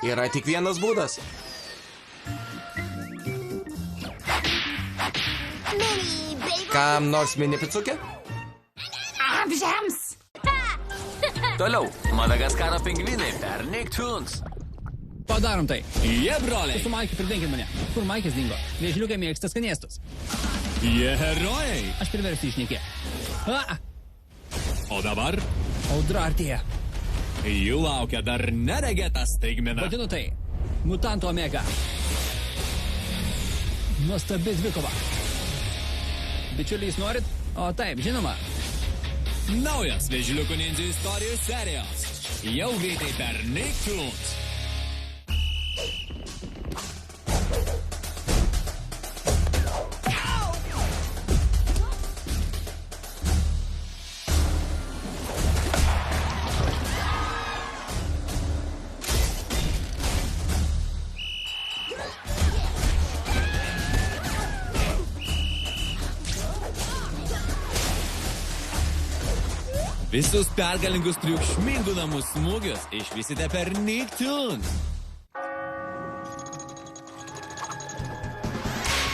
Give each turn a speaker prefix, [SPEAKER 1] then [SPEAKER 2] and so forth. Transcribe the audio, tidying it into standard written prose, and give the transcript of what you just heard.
[SPEAKER 1] Yra tik vienas būdas. Kam nors mini picukė?
[SPEAKER 2] Amžiams.
[SPEAKER 3] Toliau, Madagaskaro pingvinai per Nicktoons.
[SPEAKER 4] Padarom tai. Jie, broliai. Su Maikį pridenkim mane. Kur Maikis dingo? Vėžliukai mėgsta skanėstus. Jie herojai. Aš priversiu išnekė. O dabar? Audra artėja. Jų laukia dar neregėtas staigmena. Vadinu tai. Mutantų omega. Nuostabi dvikova. Bičiuliais norit? O taip, žinoma. Naujas vėžliukų nindzų istorijų serijos. Jau greitai per Nicktoons. Visus pergalingus triukšmingų namų smūgius išvysite per Nicktoons.